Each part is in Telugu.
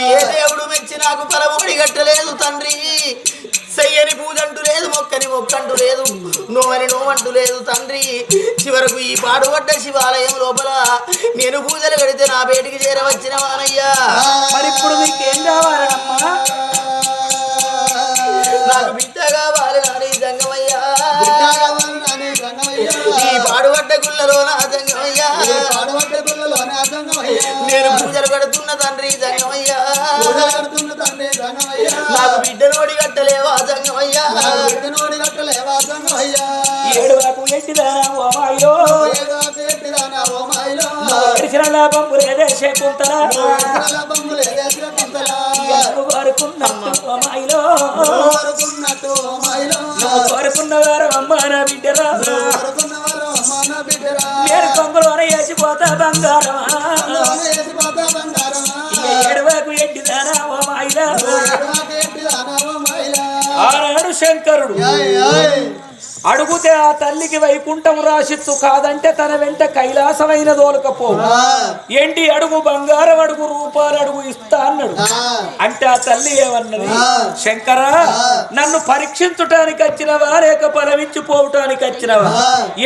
ఏ దేవుడు మెచ్చి నాకు పరమోడి గట్టలేదు తండ్రి చెయ్యని పూజంటూ లేదు మొక్కని మొక్కంటూ లేదు నోవని నోవంటూ లేదు తండ్రి చివరకు ఈ పాడుపడ్డ శివాలయం లోపల నేను పూజలు కడితే నా బయటికి చేరవచ్చిన వానయ్యా మరి ఇప్పుడు మీకేం కావాలమ్మా నాకు బిడ్డ కావాలి నాని జంగమయ్యా ఈ పాడుపడ్డ గుళ్ళలో నా జంగమయ్యా నేను పూజలు కడుతున్న తండ్రి జంగమయ్యా నాకు బిడ్డ నోడి కట్టలేవా జంగమయ్యా ఏడువాకు ఎట్టిదానా ఓమాయిలో ఎడిసిన లాభం లేదే శకుంతలా ఓమాయిలో కోరుకున్న వారం అమ్మ నా బిడ్డరా నేను కొంగలోనే వేసిపోతా బంగారమా ఏడువాకు ఎట్టిదానా ఓమాయిలా ఆనాడు శంకరుడు అడుగుతే ఆ తల్లికి వైకుంఠం రాసిత్తు కాదంటే తన వెంట కైలాసమైన దోలకపో ఏంటి అడుగు బంగారం అడుగు రూపాయలు అడుగు ఇస్తా అన్నాడు అంటే ఆ తల్లి ఏమన్నది శంకర నన్ను పరీక్షించటానికి వచ్చినవా లేక పరమించిపోవటానికి వచ్చినవా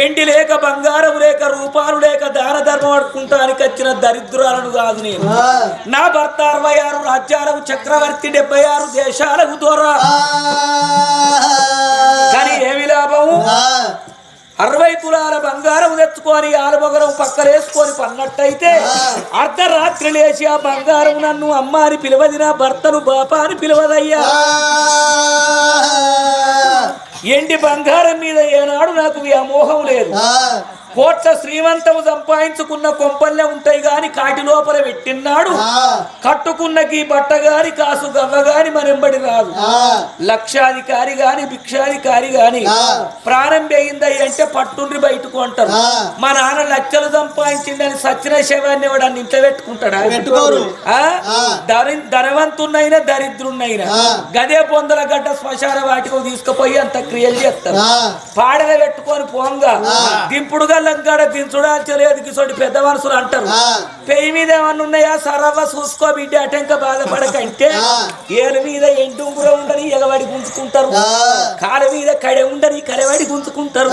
ఏంటి లేక బంగారం లేక రూపాయలు లేక దాన ధర్మం అడుకుంటానికి వచ్చిన దరిద్రాలను కాదు నేను నా భర్త 66 రాజ్యాలకు చక్రవర్తి 76 దేశాలకు దూరా కానీ ఏమి లాభం 60 తులాల బంగారం తెచ్చుకొని ఆలుబగరం పక్కలేసుకొని పన్నట్టయితే అర్ధరాత్రి లేచి ఆ బంగారం నన్ను అమ్మ అని పిలవది నా భర్తను బాప అని పిలవదయ్యా ఎండి బంగారం మీద ఏనాడు నాకు వ్యామోహం లేదు కోట్ల శ్రీమంతం సంపాదించుకున్న కొంపల్లే ఉంటాయి గాని కాటి లోపల పెట్టినాడు కట్టుకున్నకి బట్ట గాని కాసు గవ్వ గాని మనంబడి రాదు లక్షాధికారి గాని భిక్షాధికారి గాని ప్రాణం పోయిందయ్యి అంటే పట్టుండ్రి బయటకు అంటారు మా నాన్న లక్షలు సంపాదించిందని సచిన శవాన్ని ఎవడన్ని ఇంట్లో పెట్టుకుంటాడా ధనవంతున్నైనా దరిద్రున్నైనా గదే పొందల గడ్డ శ్మశాన వాటికి తీసుకుపోయి అంత క్రియలు చేస్తారు పాడగ పెట్టుకొని పోంగా దింపుడుగా గడ దించుడాల్చలేదు కిసోటి పెద్ద మనుషులు అంటారు పెయ్యి మీద ఏమన్నా ఉన్నాయా సరవ్వ చూసుకో బిడ్డ అటంక బాధపడకంటే ఏరు మీద ఎంటుంగుర ఉండని ఎగబడి గుంజుకుంటారు కాళ్ళ మీద కడె ఉండని కడెబడి గుంజుకుంటారు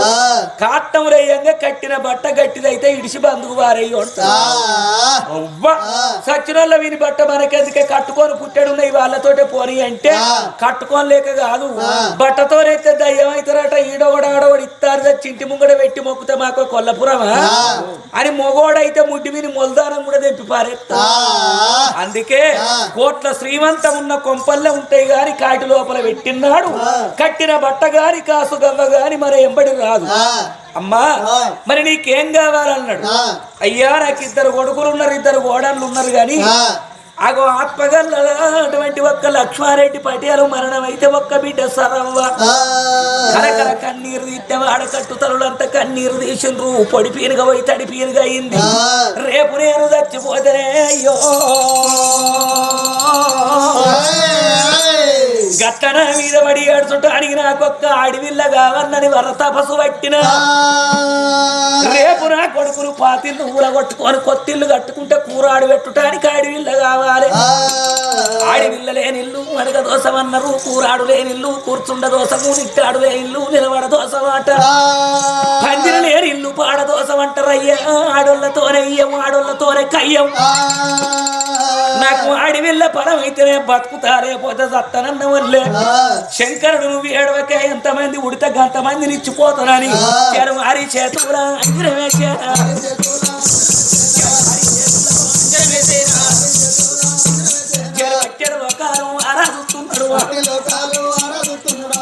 కాట్టం రేయంగా కట్టిన బట్ట గట్టిదైతే ఇడిసి బందుకు వారయ్యి సచ్చినోళ్ళ వీని బట్ట మనకెందుకే కట్టుకొని పుట్టాడున్నాయి వాళ్ళతోటే పోని అంటే కట్టుకోలేక కాదు బట్టతోనైతే దయ్యం అవుతారట ఈడోడాడోడు ఇస్తారు చింటి ముంగడ పెట్టి మొక్కుతే మాకు కొల్లపురమా అని మొగోడైతే ముడ్డి విని మొలదానం కూడా తెప్పి పారేస్తా అందుకే కోట్ల శ్రీమంతం ఉన్న కొంపల్లే ఉంటాయి గాని కాటి లోపల పెట్టినాడు కట్టిన బట్ట గాని కాసు గవ్వ గాని మరి ఎంబడి రాదు అమ్మా మరి నీకేం కావాలన్నాడు అయ్యా నాకు 2 కొడుకులు ఉన్నారు 2 కోడళ్ళు ఉన్నారు గాని అగో ఆత్మగల్ల అటువంటి ఒక్క లక్ష్మారెడ్డి పటేలు మరణం అయితే ఒక్క బిడ్డ సరవ్వ కరకర కన్నీరు తీస్తే ఆడకట్టు తరులంతా కన్నీరు తీసిండ్రు పొడి పీనుగా పోయి తడి పీనుగా అయింది రేపు నేను చచ్చిపోతేనే అయ్యో గట్టన మీద పడి ఏడుచుంటానికి నాకొక్క అడవిల్ల కావన్నని వరతపసు పట్టిన రేపు నా కొడుకులు పాతిళ్ళు ఊరగొట్టుకొని కొత్తిళ్ళు కట్టుకుంటే కూరాడు పెట్టుటానికి అడవిల్ల కావాలి ఆడవిల్ల లేనిల్లు మడగ దోషం అన్నారు కూరాడు లేనిల్లు కూర్చుండ దోషము నిట్టాడు లేనిల్లు నిలబడ దోషం అంట పందిర లేని ఇల్లు పాడ దోషం అంటారు అయ్యా ఆడోళ్ళతోనే అయ్యం ఆడోళ్ళతోనే కయ్యం నాకు అడవిల్ల పరం అయితేనే బతుకుతారే పోతే సత్తనన్న వల్లే శంకరుడు నువ్వు ఏడవకే ఎంతమంది ఉడితే గంతమందిని ఇచ్చిపోతానని చెరవారి చేతురా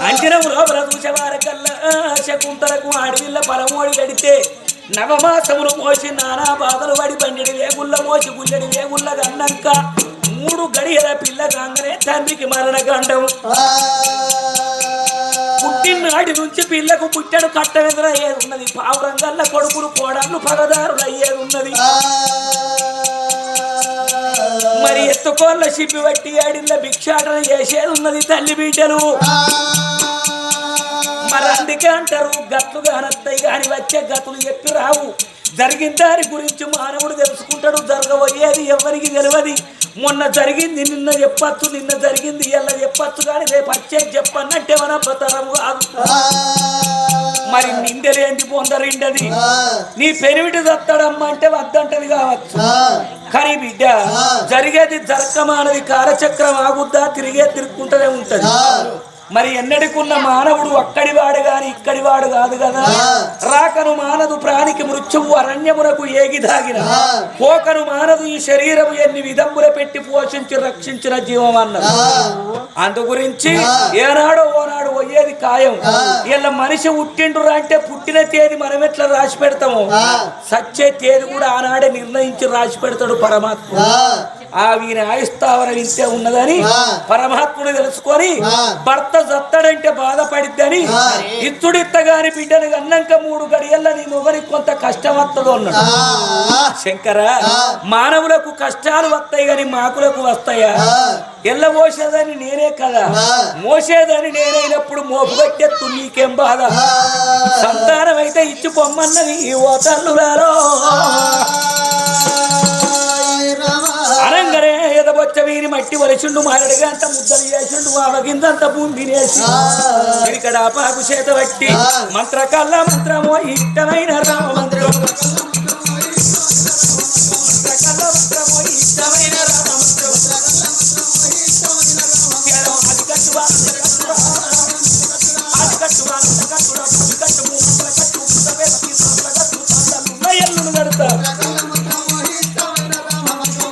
అంజనం లోపల చూసేవారకల్లా శకుంతలకు అడవిల్ల పరమోడి గడితే నవమాసములు మోసి నానా బాధలు పడి బండిడి వేగుళ్ళ మోసి గుల్లడి వేగుళ్ళ అన్నాక 3 గడియల పిల్ల కాంగనే తండ్రికి మరణగండం పుట్టినాటి నుంచి పిల్లకు పుట్టడు కట్టమెదురు అయ్యేది ఉన్నది పావురంగల్ల కొడుకులు కోడళ్ళు పగదారులు అయ్యేది ఉన్నది మరి ఎత్తుకోళ్ళ షిప్పి బట్టి ఆడిల్ల భిక్షాటన చేసేది ఉన్నది తల్లి బిడ్డలు మరి అందుకే అంటారు గట్లు కానత్తాయి కాని వచ్చే గతులు చెప్పి రావు జరిగిన దాని గురించి మానవుడు తెలుసుకుంటాడు. జరగబోయేది ఎవరికి తెలియదు. మొన్న జరిగింది నిన్న చెప్పచ్చు, నిన్న జరిగింది ఎలా చెప్పచ్చు, కానీ రేపు వచ్చేది చెప్పన్నట్టే మన తరం కాదు. మరి నిందలేంది పొందరిండది. నీ పెనివిటి దత్తడమ్మ అంటే వద్దంటది కావచ్చు, కానీ బిడ్డ జరిగేది జరగమానది. కాలచక్రం ఆగుద్దా, తిరుగుకుంటూనే ఉంటది. మరి ఎన్నడికున్న మానవుడు అక్కడి వాడు గాని ఇక్కడి వాడు కాదు కదా. రాకను మానదు ప్రాణికి మృత్యువు అరణ్యమునకు ఏగిదాగిన, పోకను మానదు ఈ శరీరము ఎన్ని విధముల పెట్టి పోషించి రక్షించిన జీవం అన్నది. అందు గురించి ఏనాడో ఓనాడు పోయేది ఖాయం. ఇలా మనిషి పుట్టిండ్రు అంటే పుట్టిన తేదీ మనం ఎట్లా రాసి పెడతాము, సచ్చే తేదీ కూడా ఆనాడే నిర్ణయించి రాసి పెడతాడు పరమాత్మ. వీని ఆయుస్తావరం ఇంతే ఉన్నదని పరమాత్ముడు తెలుసుకొని భర్త జత్తడంటే బాధపడిద్దని ఇత్తుడిత్తగాని బిడ్డను అన్నాక 3 గడియల్ల నీ మొగరికి కొంత కష్టం వస్తుందో అన్నాడు. శంకర, మానవులకు కష్టాలు వస్తాయి గాని మాకులకు వస్తాయా? ఎల్ల మోసేదని నేనే కదా, మోసేదని నేనైనప్పుడు మోపు కట్టెత్తు నీకేం బాధ? సంతానం అయితే ఇచ్చి పొమ్మన్నది ఓ తల్లులారో. అనంగనే ఎదబొచ్చ వీని మట్టి వలిచుండు, మారడిగా అంత ముద్దలు చేసిండు, ఆవగిందంత భూమి తినేసి ఇక్కడ పాకు చేత బట్టి మంత్రకల్ల మంత్రమో ఇష్టమైన రామ మంత్రం, మంత్రకల్ల మంత్రమో ఇష్టమైన రామ మంత్రం, అది కట్టువా అది కట్టువా ఎల్లును కడతా,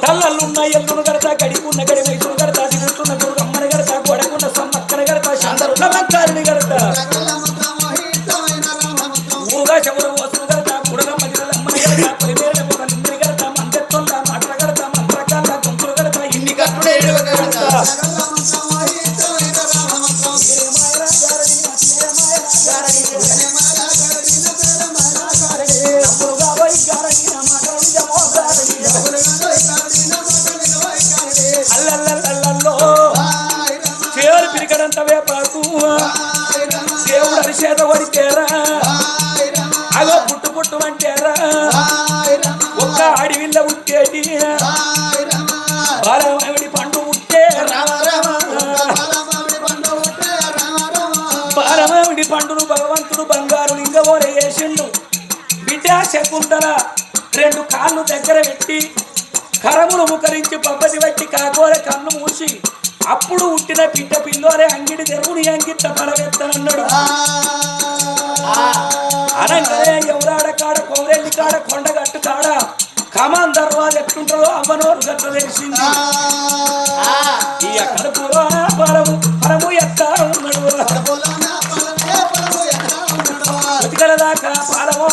తల్లలున్న ఎల్లును కడతా, గడికున్న గడి వైపును కడతా, దిగుతున్న గురుగమ్మని కడతా, గొడకున్న సమ్మక్కని కడతా, చందరున్న మంకారిని కడతా, ఊరుగా చెవులు వసులు కడతా, గుడగమ్మ దిగులమ్మని కడతా, పరిమేరణ ఒక నిందిని కడతా, మందెత్తున్న మాటల కడతా, మంత్రకాల గొంతులు కడతా, ఇన్ని కట్టుడే కడతా. చేరు పిరికడంత వేపాకు దేవుడు అరిచేత పడితేరా, అగో పుట్టు పుట్టు అంటేరా, ఒక్క అడవిల్ల ఉట్టేటి బాలమామిడి పండు ఉట్టే బాలమామిడి పండును భగవంతుడు బంగారు లింగమోనే వేసిండు. బిడ్డ శకుంతల 2 కాళ్ళు దగ్గర పెట్టి కరములు ముకరించి పబ్బతి బట్టి కాకోర కన్ను మూసి అప్పుడు ఉట్టిన బిడ్డ పిల్లోరే అంగిడి తెరువుని అంగిట్ట పడవెత్తనన్నాడు. అనంగనే ఎవరాడ కాడ కోరెల్లి కాడ కొండగట్టు కాడ కమాన్ దర్వాజ ఎట్లుంటుందో అవ్వనోరు గట్ట తెలిసింది. ఈ కడుపులో పరము పరము ఎత్తా ఉన్నాడు, బతికల దాకా పాలమో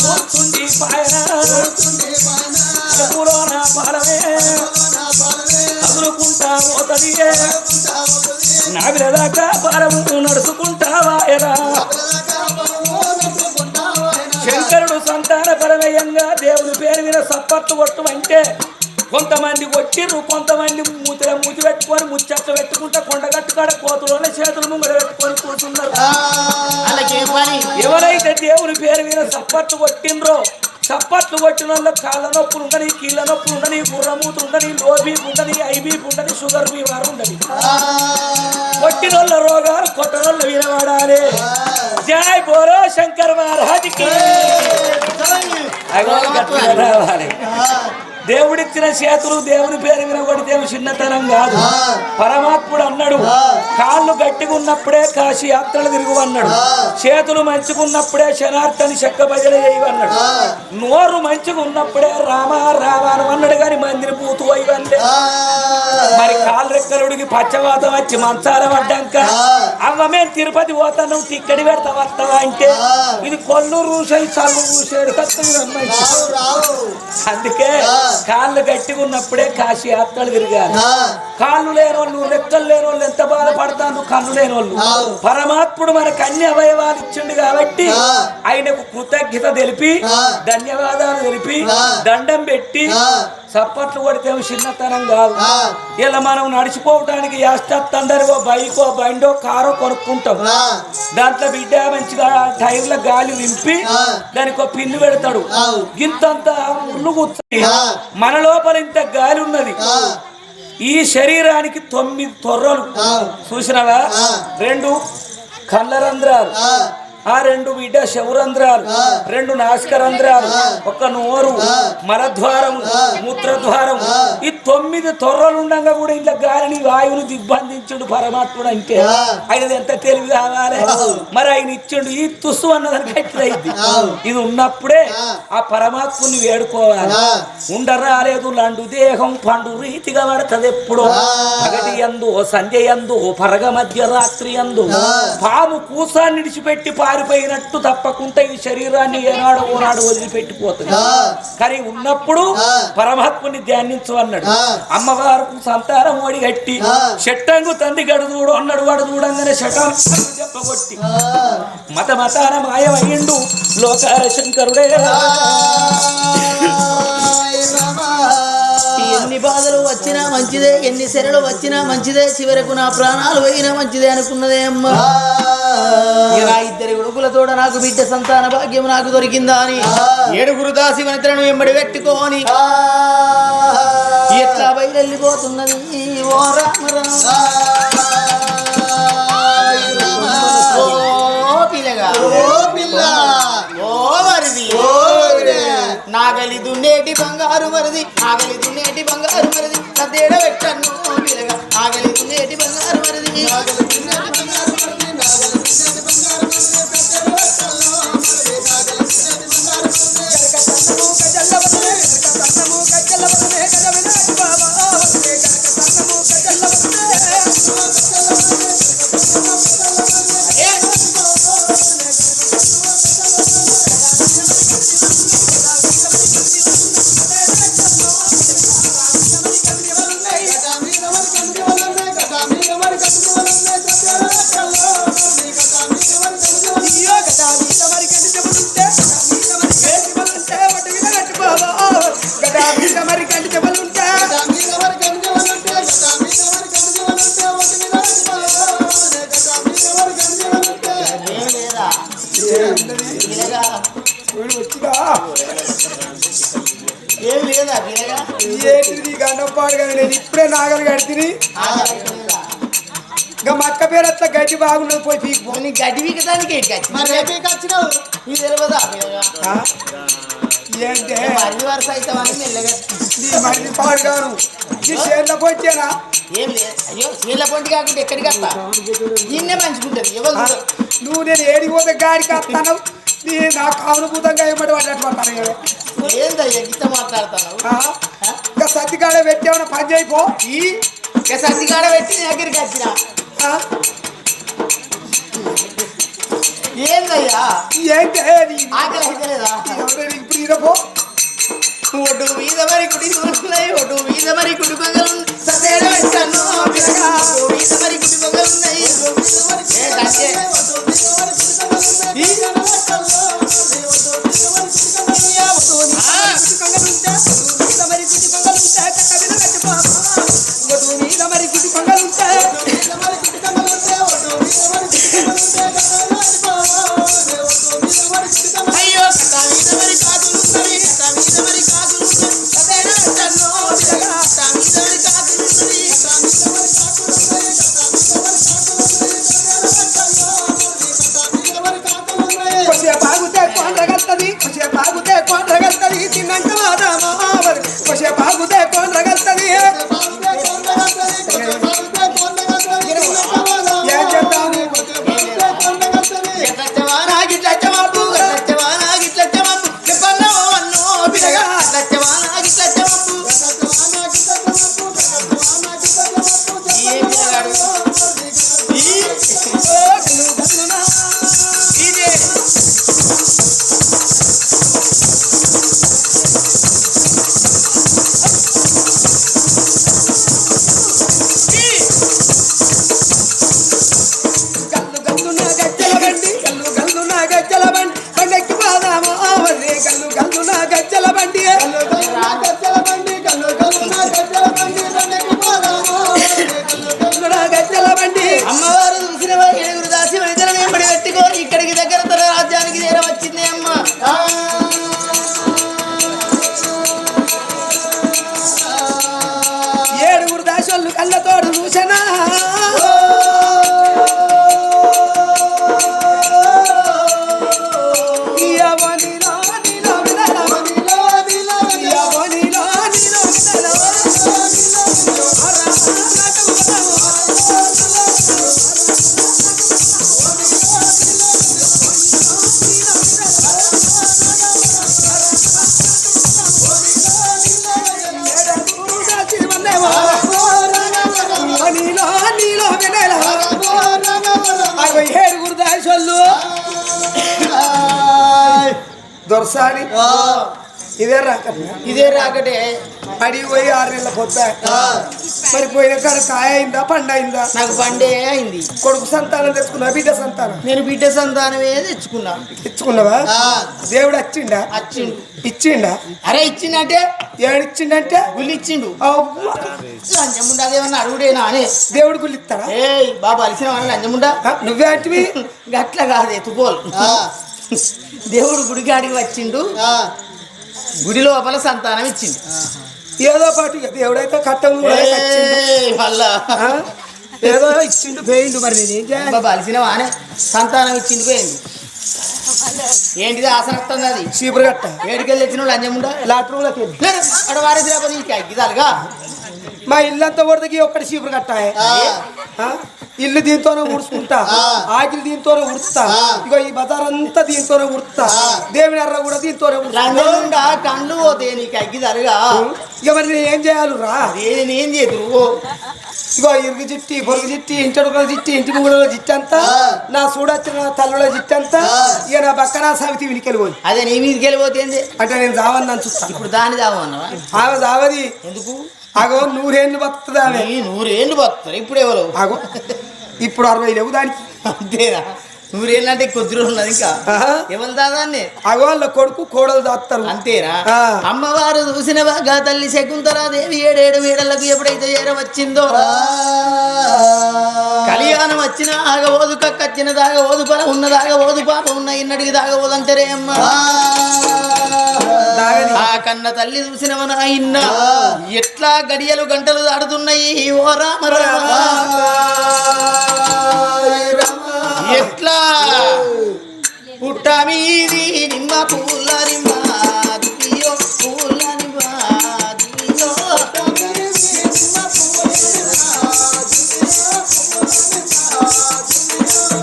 కూర్చుండి పాయన, కడుపులోన పాలమే కదులుకుంటా పోతది, నావిల దాకా పాలము నడుచుకుంటావా ఎరా. శంకరుడు సంతాన పరమయంగా దేవుని పేరు మీద సప్పట్లు కొట్టమంటే కొంతమంది కొట్టిర్రు, కొంతమంది మూతిలో మూతి పెట్టుకొని ముచ్చట్లు పెట్టుకుంటా కొండగట్టు కాడ కోతులోనే చేతులు ముంగడ పెట్టుకొని కూర్చున్నారు. ఎవరైతే దేవుని పేరు మీద సప్పట్లు కొట్టిండ్రో, చప్పట్లు కొట్టిన వాళ్ళు కాళ్ళ నొప్పులు ఉండని, కీళ్ళ నొప్పులు ఉండని, గుర్రమూతులు ఉండని, లో బీపీ ఉండని, ఐబీపీ ఉండని, షుగర్ బీమారు ఉండని, కొట్టిన వాళ్ళ రోగాలు కొట్టనోళ్ళు వినబడాలి. జై బోలో శంకర్ మహారాజ్కి రావాలి. దేవుడిచ్చిన చేతులు దేవుని పేరు వినబడితే చిన్నతనం కాదు. పరమాత్ముడు అన్నాడు, కాళ్ళు గట్టిగా ఉన్నప్పుడే కాశీ యాత్రలు తిరుగు అన్నాడు, చేతులు మంచిగున్నప్పుడే శనార్థని చెక్క భజన చేయవన్నాడు, నోరు మంచిగా ఉన్నప్పుడే రామ రామాను అన్నాడు. కానీ మందిని పూతు అయ్యవల్లే. మరి కాళ్ళు రెక్కలుడికి పచ్చవాతం వచ్చి మంచాల పడ్డాక అవ్వ మేము తిరుపతి పోతాను తిక్కడి పెడతా వస్తావా అంటే ఇది కొల్లూరు రూసాయి చల్లు రూసాడు కత్తమ్మాయి. అందుకే కాళ్ళు గట్టిగా ఉన్నప్పుడే కాశీ యాత్రలు తిరగాలి. కాళ్ళు లేనోళ్ళు రెక్కలు లేనోళ్ళు ఎంత బాధపడతాను, కళ్ళు లేనోళ్ళు. పరమాత్ముడు మనకు అన్ని అవయవాలు ఇచ్చిండు కాబట్టి ఆయనకు కృతజ్ఞత తెలిపి ధన్యవాదాలు తెలిపి దండం పెట్టి చప్పట్లు కొడితే చిన్నతనం కాదు. ఇలా మనం నడిచిపోవటానికి అందరు ఓ బైకో బండో కారో కొనుక్కుంటాం. దాంట్లో బిడ్డ మంచిగా టైర్ల గాలి వింపి దానికి ఒక పిన్ను పెడతాడు. ఇంతంత ముళ్ళు కూర్చొని మన లోపల ఇంత గాలి ఉన్నది. ఈ శరీరానికి 9 తొర్రలు చూసినవా? 2 కళ్ళ రంధ్రాలు, ఆ 2 బిడ్డ శవరంధ్రాలు, 2 నాసికరంధ్రాలు, 1 నోరు, మలద్వారం, మూత్రద్వారం. ఈ 9 తొర్రలు ఉండగా కూడా ఇంట్లో గాలిని వాయువుని దిగ్బంధించుడు పరమాత్ముడు. అంటే ఆయన ఎంత తెలివి కావాలి మరి. ఆయన ఇచ్చిండు ఈ తుస్సు అన్నదానికి ఎట్లయింది. ఇది ఉన్నప్పుడే ఆ పరమాత్ముని వేడుకోవాలి. ఉండరాలేదు లండు దేహం పండు రీతిగా పడుతుంది. ఎప్పుడు పగటి యందు సంధ్య యందు పరగ మధ్య రాత్రి యందు పాము కూసాన్ని నిడిచిపెట్టి పారిపోయినట్టు తప్పకుండా ఈ శరీరాన్ని ఏనాడు ఓనాడు వదిలిపెట్టిపోతుంది. కానీ ఉన్నప్పుడు పరమాత్ముని ధ్యానించు అన్నాడు. అమ్మవారికి సంతానం ఓడి గట్టి చెట్టంగు తండ్రి గడుదూడు అన్నాడు. వాడు చూడంగానే శటాన్ని చెప్పగొట్టి మత మతాన మాయమయ్యిండు లోకార శంకరుడే. ఎన్ని బాధలు వచ్చినా మంచిదే, ఎన్ని శరలు వచ్చినా మంచిదే, చివరకు నా ప్రాణాలు పోయినా మంచిదే అనుకున్నదే అమ్మ. నా 2 కొడుకులతో నాకు బిడ్డ సంతాన భాగ్యం నాకు దొరికిందా అని 7 దాసి వనితలను వెంబడి పెట్టుకోని ఎట్లా బయలుపోతున్నది. ఓ రామరామ నాగలి దున్నేటి బంగారు మరిది, నాగలి దున్నేటి బంగారు మరిది, తేడ పెట్టను పిల్లగా. నాగలి దున్నేటి బంగారు మరిది, ఏం లేదా గండపాడు కానీ నేను ఇప్పుడే నాగలు కడితే ఇంకా మక్క పేరు అట్లా గడ్డి బాగున్నది. పోయి పీకి గడ్డి వీకడానికి వచ్చినావు ఇది తెలియదా? ఏంటే మరిది వరుస అవుతామని మెల్లగా మరిది పాడు గాను ఈ చేనులకు వచ్చానా? ఏం లేదు. అయ్యో చీల పొంటి కాకుండా ఎక్కడికి వస్తా నిన్నే మంచుకుంటది ఎవరు. నువ్వు నేను ఏడికి పోతే గాడికి వస్తాను. నా కానుభూతంగా ఏమంటే పడ్డట్టు పడతాను కదా. ఏందయ్యా గిట్ట మాట్లాడతాను? ఇంకా సత్తికాడ పెట్టేమన్నా పని చేయిపో. ఇక సత్తికాడ పెట్టి నీ దగ్గరికి వచ్చిన ఏందయ్యా? ఏంటి ఆకలి అయితే లేదా? ఇప్పుడు ఇరపో ఒడ్డు మీద మరి కుడి ఉన్నాయి, ఒడ్డు మీద మరి కుడి పొంగలు సదేడ పెట్టాను పిల్లగా. ఒడ్డు మీద మరి కుడి పొంగలు ఉన్నాయి. అయ్యో కథ మీద మరి కాదులు ఉన్నది, కథ మీద మరి కాదులు ఉన్నది, సదేడ పెట్టాను పిల్లగా. కథ మీద మరి కాదులు ఉన్నది, కథ మీద మరి కాదులు ఉన్నది, కథ మీద మరి కాదులు ఉన్నది, సదేడ పెట్టాను. రెండు కళ్ళతోడు చూసనా దొరసాని ఇదే రాకటే అడిగి పోయి 6 నెలల కొత్త మరి పోయిన కాడ కాయ అయిందా పండు అయిందా నాకు పండే అయింది కొడుకు సంతానం తెచ్చుకున్నా బిడ్డ సంతానం నేను బిడ్డ సంతానమే తెచ్చుకున్నా తెచ్చుకున్నావా దేవుడు వచ్చిండా వచ్చిండు ఇచ్చిండా అరే ఇచ్చిండంటే ఏడిచ్చిండంటే గుళ్ళు ఇచ్చిండు లంచముండా అదేమన్నా అడుగుడేనా అని దేవుడు గుళ్ళు ఇస్తారా ఏ బాబా అలిసిన వాళ్ళ లంచముండా నువ్వే అంటివి గట్ల కాదే తుపోలు దేవుడు గుడికి అడిగి వచ్చిండు గుడి లోపల సంతానం ఇచ్చిండు ఏదో పాటు దేవుడైతే కట్టం మళ్ళా ఏదో ఇచ్చిండు పోయిండు మరి నేనేం చేయాలి బాబా అలిసిన వానే సంతానం ఇచ్చిండు పోయింది ఏంటిది ఆసనక్తం అది చీపురు కట్ట ఏడికెళ్ళి తెచ్చిన లంచముండా లాట్రూమ్లోకి అక్కడ వారేసి లేకపోతే అగ్గిదాలుగా మా ఇల్లంతా కొడతకి ఒక్కటి చీపురు కట్టాయి ఇల్లు దీంతోనే ఉడుచుకుంటా ఆకిలి దీంతోనే ఉడుస్తా ఇగో ఈ బజార్ అంతా దీంతోనే ఉడుస్తా దేవుని ఎర్ర కూడా దీంతోనే లంచముండా కళ్ళు పోతే నీకు అగ్గిదాలుగా ఇక మరి నేను ఏం చేయాలి రా నేనేం చేతురు ఇగో ఇరుగు జిట్టి పొరుగు జిట్టి ఇంటడుగుల జిట్టి ఇంటి ముంగుల జిట్టి అంతా నా చూడొచ్చిన తల్లుల జిట్టి అంతా ఇక నా పక్కన సవితి వినికెళ్ళిపోయి అదే నీ మీదకి వెళ్ళిపోతే అంటే నేను చావని చూస్తాను ఇప్పుడు దాన్ని చావన్నావా ఆమె చావది ఎందుకు అగో 100 ఏళ్ళు బతుకుతుంది ఆమె 100 ఏళ్ళు బతుకుతారు ఇప్పుడు ఎవరు అగో ఇప్పుడు 60 లేవు దానికి అంతేనా 100 ఏళ్ళు అంటే కొద్ది రోజులు ఉన్నది ఇంకా ఎవరు దాదాన్ని అగో వాళ్ళ కొడుకు కోడలు దాస్తారు అంతేనా అమ్మవారు చూసిన బాగా తల్లి శకుంతలాదేవి 7 మేడలకు ఎప్పుడైతే వచ్చిందో కళ్యాణం వచ్చిన ఆగబోదు కక్కొచ్చిన దాగబోదు పల ఉన్న దాగబోదు పాప ఉన్న ఇన్నడికి దాగబోదు అంటారే అమ్మ ఆ కన్న తల్లి చూసినవన ఇన్న ఎట్లా గడియలు గంటలు దాడుతున్నాయి ఓ రామ రామ ఎట్లా పుట్ట మీది నిమ్మ పూల నిమ్మ దియో పూల నిమ్మ దియో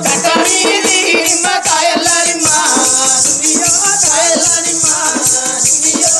కట్ట మీది నిమ్మ కాయల నిమ్మ దియో కాయల నిమ్మ దియో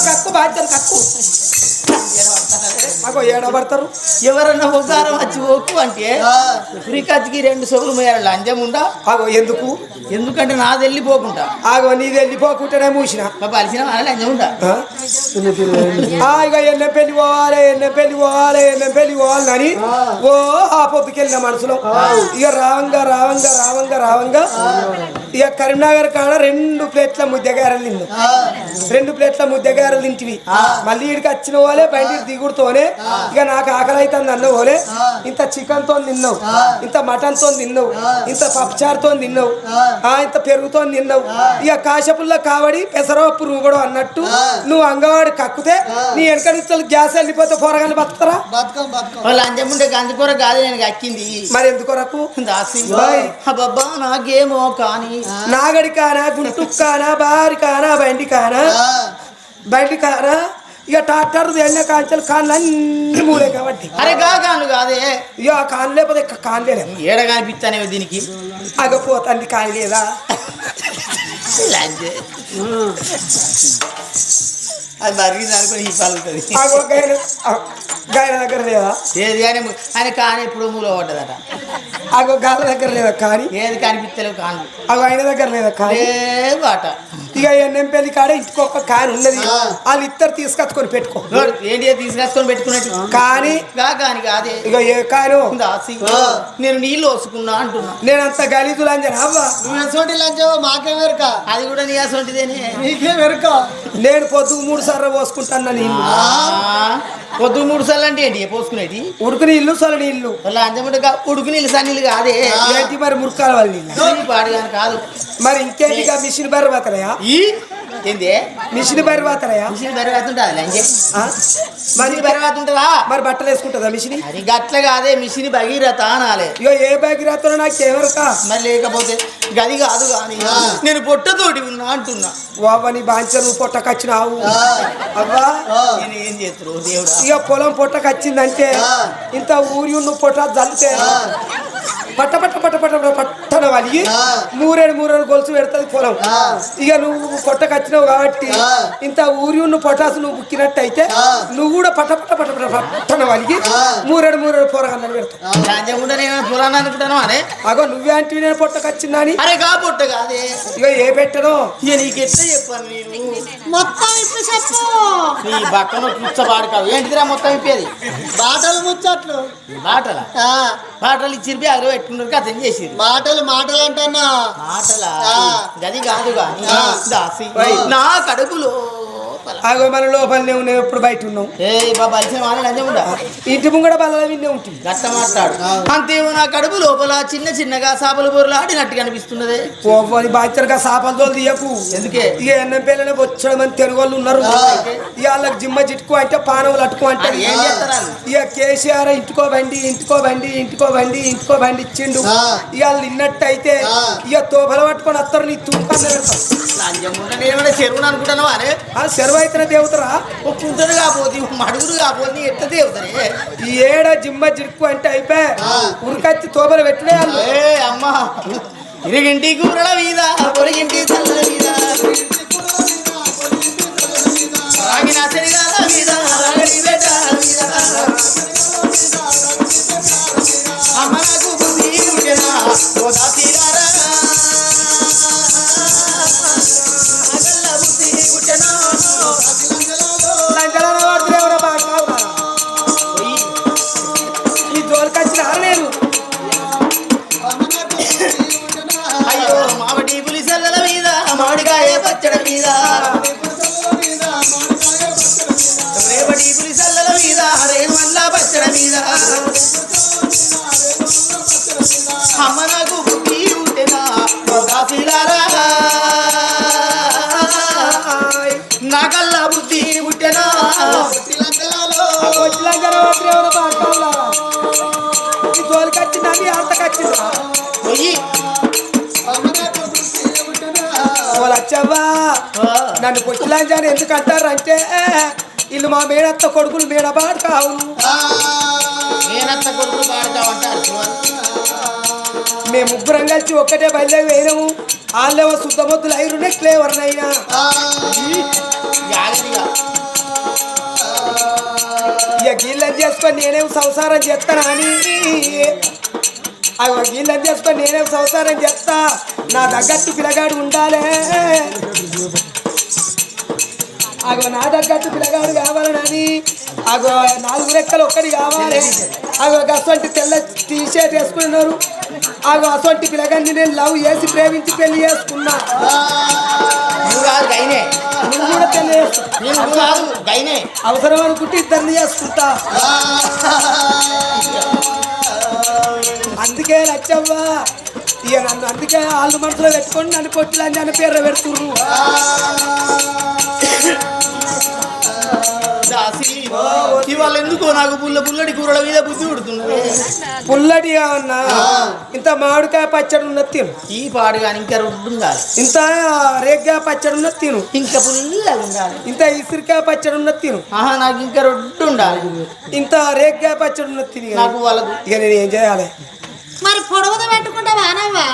కక్కు బాధ్యత కక్కు మాకు ఏడబడతారు ఎవరన్నా ఒకసారి వచ్చి ఓకు అంటే ఫ్రీకత్కి 2 సోగులు మేయాలి లంచం ఉండా ఆగో ఎందుకు ఎందుకంటే నాది వెళ్ళిపోకుండా ఆగో నీది వెళ్ళిపోకుంటేనే మూసిన కలిసిన లంచం ఉండా ఇక ఎన్నెం పెళ్లి పోవాలి ఎన్నెం పెళ్లి పోవాలి ఎన్నెం పెళ్లి పోవాలని ఓ ఆ పొద్దుకెళ్ళిన మనసులో ఇక రావంగా రావంగా రావంగా రావంగా ఇక కరీంనగర్ కాడ 2 ప్లేట్ల ముద్దగారలు తిన్నాం 2 ప్లేట్ల ముద్దగారలు తింటివి మళ్ళీ ఇక్కడికి వచ్చిన వాళ్ళే బయటికి దిగుడుతోనే ఇక నాకు ఆకలి అవుతుంది అన్న పోలే ఇంత చికెన్ తో తిన్నావు, ఇంత మటన్ తో తిన్నావు, ఇంత పప్పుచారుతో తిన్నావు, ఇంత పెరుగుతో తిన్నావు. ఇక కాశపుల్లో కావడి పెసరపప్పు రూగడం అన్నట్టు నువ్వు అంగవాడి కక్కుతే నీ వెనక నుంచి గ్యాస్ వెళ్ళిపోతే పోరగానే బతుకుతారా? వాళ్ళు అంజముండే గంజకూర కాదు నేను కక్కింది. మరి ఎందుకొరకు దాసి అబ్బబ్బా నాకేమో కానీ నాగడి కానా, గుంటుకు కానా, బారి కానా, బండి కానా, ఇక ట్రాక్టర్ వెళ్ళిన కాంచెలు కాళ్ళు అన్ని మూలే కాబట్టి అరే కాను కాదే ఇక కాను లేకపోతే కానులే ఏడ కనిపిస్తానే దీనికి అగపోతుంది కాని లేదా అది మరిగింది అనుకుని ఈ పలుతుంది గాయన దగ్గర లేదా? ఏది కానీ ఆయన కాని ఎప్పుడు మూల పడ్డదట. అగో గాల దగ్గర లేదా కానీ? ఏది కనిపిస్తలేవు కాను. అగో ఆయన దగ్గర లేదా కానీ? బాట ఇక ఎన్ఎం పెళ్లి కాడ ఇంటికొక కాని ఉన్నది, వాళ్ళు ఇద్దరు తీసుకొచ్చుకొని పెట్టుకో. ఏంటి తీసుకొచ్చుకొని పెట్టుకున్నట్టు కానీ కాని కాదే ఇక ఏ కాను దాసి నేను నీళ్ళు వసుకున్నా అంటున్నా. నేనంత గలీజు లంజనా అవ్వా? మాకే వెరక అది కూడా నీ అసొంటిదేనే నీకే వెరక. నేను పొద్దుకు 3 సార్లు పోసుకుంటాను నీళ్ళు. పొద్దు 3 సార్లు అంటే ఏంటి పోసుకునేది? ఉడుకు నీళ్ళు సొల నీళ్ళు. వాళ్ళ అంజముంటే ఉడుకు నీళ్ళు సన్నీళ్ళు కాదే. ఏంటి మరి మురకాల వాళ్ళ నీళ్ళు పాడు కానీ కాదు. మరి ఇంకేంటి మిషన్ బర్రె పోతాయా? ఏంది మిషన్ బర్రె పోతాయా? మిషన్ బరివాతుంటా మరి బరివాతుంటదా? మరి బట్టలు వేసుకుంటుందా మిషన్? అది గట్ల కాదే మిషన్ భగీరథ అనాలే. ఇగో ఏ భగీరథ నాకు ఎవరుకా? మరి లేకపోతే గది కాదు కానీ నేను పొట్టతోటి ఉన్నా అంటున్నా. వావని బాంచను పొట్టకొచ్చినావు అవ్వా. నేను ఏం చేస్తారు దేవుడా? ఇక పొలం పొట్టకొచ్చిందంటే ఇంత ఊరి నువ్వు పొట్ట జల్లితే పట్ట పట్ట పట్ట పట్ట పట్టన వలిగి మూరేడు గొలుసు పెడుతుంది పొలం. ఇక నువ్వు పొట్టకొచ్చినావు కాబట్టి ఇంత ఊరి ఉన్న పొటాసు నువ్వు బుక్కినట్టు అయితే నువ్వు కూడా పట్ట పట్ట పట్ట పట్ట పట్టన వలిగి మూరేడు పొరగన్నలు పెడతావు. నేను పురాణం అనుకుంటాను అనే. అగో నువ్వే అంటే నేను పొట్టకొచ్చిందా అని. అరే కా పొట్ట కాదే. ఇక ఏ పెట్టను ఇక నీకు ఎట్లా చెప్పాను నేను మొత్తం ఇప్పి చెప్పు. నీ బక్కన పుచ్చబాడు కావు ఏంటిదిరా మొత్తం ఇప్పేది? మాటలు ముచ్చట్లు. మాటలా? మాటలు ఇచ్చిరిపి అగర పెట్టుకున్నారు కథ చేసి మాటలు అంటున్నా. మాటలా? గది కాదు కానీ దాసి నా కడుపులో అగో మన లోపలనే ఉన్నావు, ఎప్పుడు బయట ఉన్నావు. ఏ బలిసే మాట్లాడ ఇంటి ముంగడ బల్ల విన్నే ఉంటుంది. గట్ట మాట్లాడు అంతేమో. నా కడుపు లోపల చిన్న చిన్నగా చేపలు బొర్రలు ఆడినట్టు కనిపిస్తున్నదే. పోని బాధ్యతగా చేపల తోలు తీయకు. ఎందుకే? ఇక ఎన్నం పిల్లనే వచ్చాడు మంది తెలుగు వాళ్ళు ఉన్నారు. ఇక వాళ్ళకి జిమ్మ జిట్టుకో అంటే పానవులు అట్టుకో అంటే ఏం చేస్తారు? ఇక కేసీఆర్ ఇంటికో బండి ఇచ్చిండు. ఇక వాళ్ళు నిన్నట్టు అయితే ఇక తోబల పట్టుకొని వస్తారు. నీ తూకాన్ని పెడతాం. నేనేమైనా చెరువును అనుకుంటాను అరే. ఆ చెరువు అయితేనే దేవతరా? కుంటరు కాపోతే మడుగురు కాపోతే ఎట్లా దేవతరే? ఈ ఏడ జిమ్మ జిడుకు అంటే అయిపోయి ఉరికత్తి తోబలు పెట్టుడే వాళ్ళు. ఏ అమ్మా ఇరిగింటి కూరల మీద పొరిగింటి చల్ల మీద రాగిన శనిగాల మీద రాగడి బెటాల మీద అమ్మ నాకు బుద్ధి ఉంటేనా ఓ దాసిగారా అగల్ల బుద్ధి ఉంటేనా లంచలాన వాడుతున్నా ఎవరో బాగా ఈ జోలికొచ్చిన నేను. అయ్యో మామిడి పులిసెల్లల మీద మామిడికాయ పచ్చడి మీద రేపటి పులిసెల్లల మీద రేమల్ల పచ్చడి మీద అమ్మ నాకు బుద్ధి ఉంటేనా దాసిలారా నాకల్లా బుద్ధి పుట్టెనా ఈ జోలికొచ్చిందా మీ అంతకొచ్చిందా? పోయి వచ్చావా నన్ను పొచ్చిలాంజాని ఎందుకు అంటారు అంటే వీళ్ళు మా మేడత్త కొడుకులు మేడబాటు కావు. నేనంత కొడుకులు పాడతామంటారు. మేము ముగ్గురం కలిసి ఒక్కటే బయలుదేరి వేయము. వాళ్ళేమో శుద్ధమొద్దులు ఐరు నెక్లే ఎవరినైనా ఇక గీళ్ళని చేసుకొని నేనేం సంసారం చేస్తానా అని అవి గీళ్ళని చేసుకొని నేనేం సంసారం చేస్తా. నా తగ్గట్టు పిల్లగాడు ఉండాలే. అగో నా తగ్గట్టు పిల్లగాడు కావాలని అగో 4 రెక్కలు ఒక్కటి కావాలి. అగో అసొంటి తెల్ల టీషర్ట్ వేసుకున్నారు. అగో అసొంటి పిల్లగాన్ని నేను లవ్ చేసి ప్రేమించి పెళ్లి చేసుకున్నా. నువ్వు కాదు గైనే, నువ్వు కూడా పెళ్లి చేసుకో. నువ్వు కాదు గైనే. అవసరం అనుకుంటే ఇద్దరిని చేసుకుంటా. అందుకే లచ్చవ్వా ఇక నన్ను అందుకే వాళ్ళు మనసులో పెట్టుకొని నన్ను కొట్టిలని నన్ను పేర్లు పెడుతుర్రు. దాసి ఇవాళ ఎందుకో నాకు పుల్లడి కూరల మీద బుద్ధి పుడుతుంది. పుల్లడి అన్నా ఇంత మామిడికాయ పచ్చడి ఉన్నది తిను. ఈ పాడు కానీ ఇంకా రొడ్డు ఉండాలి, ఇంత రేగ్గాయ పచ్చడి ఉన్నది తిను. ఇంకా పుల్లగా ఉండాలి. ఇంత ఇసురికాయ పచ్చడి ఉన్నది తిను. ఆహా నాకు ఇంకా రొడ్డు ఉండాలి. ఇంత రేగ్గాయ పచ్చడి ఉన్నది తిని నాకు వాళ్ళకు ఇక నేను ఏం చేయాలి? మరి పొడవుతో పెట్టుకుంటా వానవ్వా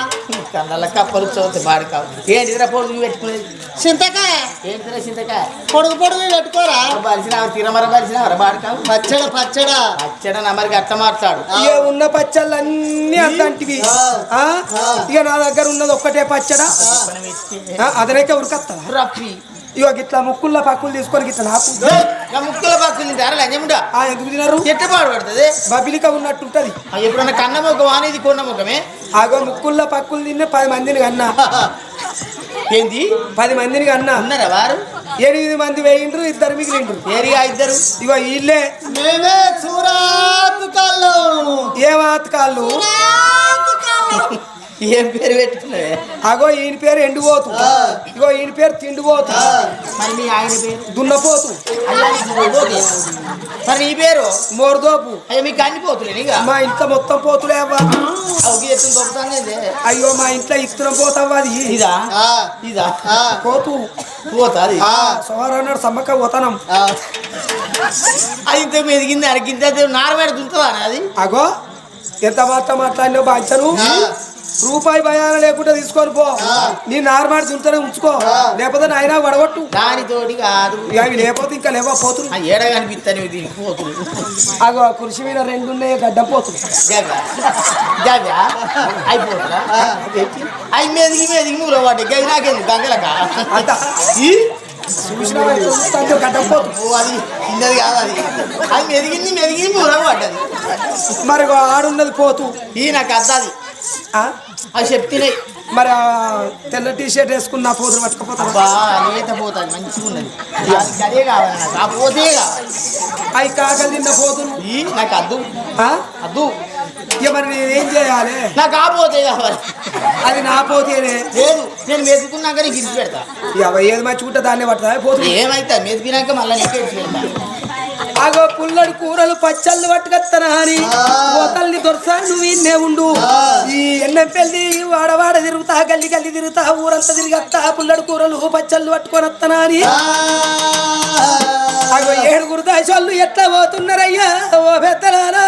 కళ్ళ కప్పలు చదువుతాయి పాడు కావు. ఏంటిదిరా పొడుగు పెట్టుకునేది? చింతకాయ ఏంటిదిరా చింతకాయ? పొడుగు పెట్టుకోరా. బలిసిన తిరమర బలిసిన బాడు కావు. పచ్చడా పచ్చడ నమ్మరికి అట్ట మార్చాడు. ఇక ఉన్న పచ్చళ్ళు అన్ని అంతంటివి. ఇక నా దగ్గర ఉన్నది ఒక్కటే పచ్చడా. అదనైతే ఉరకత్తా రఫీ ఇక గిట్లా ముక్కుల్లో పక్కులు తీసుకొని గిట్లా నాకు ముక్కల పక్కలు తింటారా లంజముడా? ఎందుకు తినరు? ఎట్ట పాడు పడుతుంది? బబిలిక ఉన్నట్టుంటది. ఎప్పుడన్నా కన్న ముఖం అనేది కొన్న ముఖమే. ఆగో ముక్కుల్లో పక్కులు తిన్న 10 మందిని కన్నా. ఏంది 10 మందిని కన్నా. ఉన్నారా వారు? 8 మంది వేయిండ్రు, 2 మిగిలిండ్రు. ఏరియా ఇద్దరు. ఇగో వీళ్ళే మేమే చూరాతు కాళ్ళు. ఏ వాతకాళ్ళు. ఏం పేరు పెట్టుకున్నావే? అగో ఈయన పేరు ఎండిపోతు. ఇగో ఈయన పేరు తిండిపోతు. మరి మీ ఆయన పేరు? దున్నపోతు. మరి నీ పేరు? మోర్దోపు. అయ్యో మీకు అన్ని పోతులే ఇక. మా ఇంట్లో మొత్తం పోతులే అవ్వ. ఎత్తులు దొరుకుతానే. అయ్యో మా ఇంట్లో ఇస్తున్న పోతావా అది. ఇదా ఇదా పోతు పోతాది. సోమవారం నాడు సమ్మక్క పోతానం. అది ఇంత మెదిగింది అడిగింత నారమేడ దుంతుందా అది? అగో ఎంత మాత్రం మాట్లాడినావు బాధ్యను. రూపాయి భయాన లేకుండా తీసుకొని పో. నీ నార్మాడి దుంతనే ఉంచుకో, లేకపోతే నాయన వడగొట్టు. దానితోటి కాదు అవి లేకపోతే ఇంకా లేవా పోతులు. ఏడ కనిపిస్తాను దీనికి పోతులు. అగో కృషి మీద 2 ఉన్నాయి గడ్డం పోతులు. అయిపోతుందా? అవి మెదిగి మూల వాటి గై నాకేంది గంగలక అంత చూసిన గడ్డం పోతు. అది చిన్నది కాదు, అది అది మెదిగి మూల పడ్డది. మరి ఆడున్నది పోతు. ఈ నాకు అద్దాది అది చెప్తున్నాయి. మరి తెల్ల టీ షర్ట్ వేసుకున్న పోతులు పట్టుకపోతా. లేత పోతుంది మంచిగా ఉన్నది. అదే కావాలి నాకు, ఆ పోతే కావాలి. అవి కాకలు తిన్న పోతులు. నాకు అద్దు అద్దు. ఇక మరి నేనేం చేయాలి? నాకు ఆ పోతే కావాలి. అది నా పోతేనే. లేదు నేను మెతుకున్నాక నీకు ఇరిచి పెడతా. ఏది మంచిగుంటే దాన్ని పడతా పోతుంది. ఏమైతా మెతికినాక మళ్ళీ నీకు ఇరిచి పెడతా. అగో పుల్లడి కూరలు పచ్చళ్ళు పట్టుకొస్తానా అని పోతల్ని దొరసా నువ్వు ఇన్నే ఉండు. ఈ ఎన్నం పెళ్ళి వాడవాడ తిరుగుతా, గల్లి తిరుగుతా, ఊరంతా తిరిగత్తా, పుల్లడి కూరలు పచ్చళ్ళు పట్టుకొని వస్తానా అని. అగో 7 దేశాలు ఎట్లా పోతున్నారయ్యా ఓ పెద్దలారా.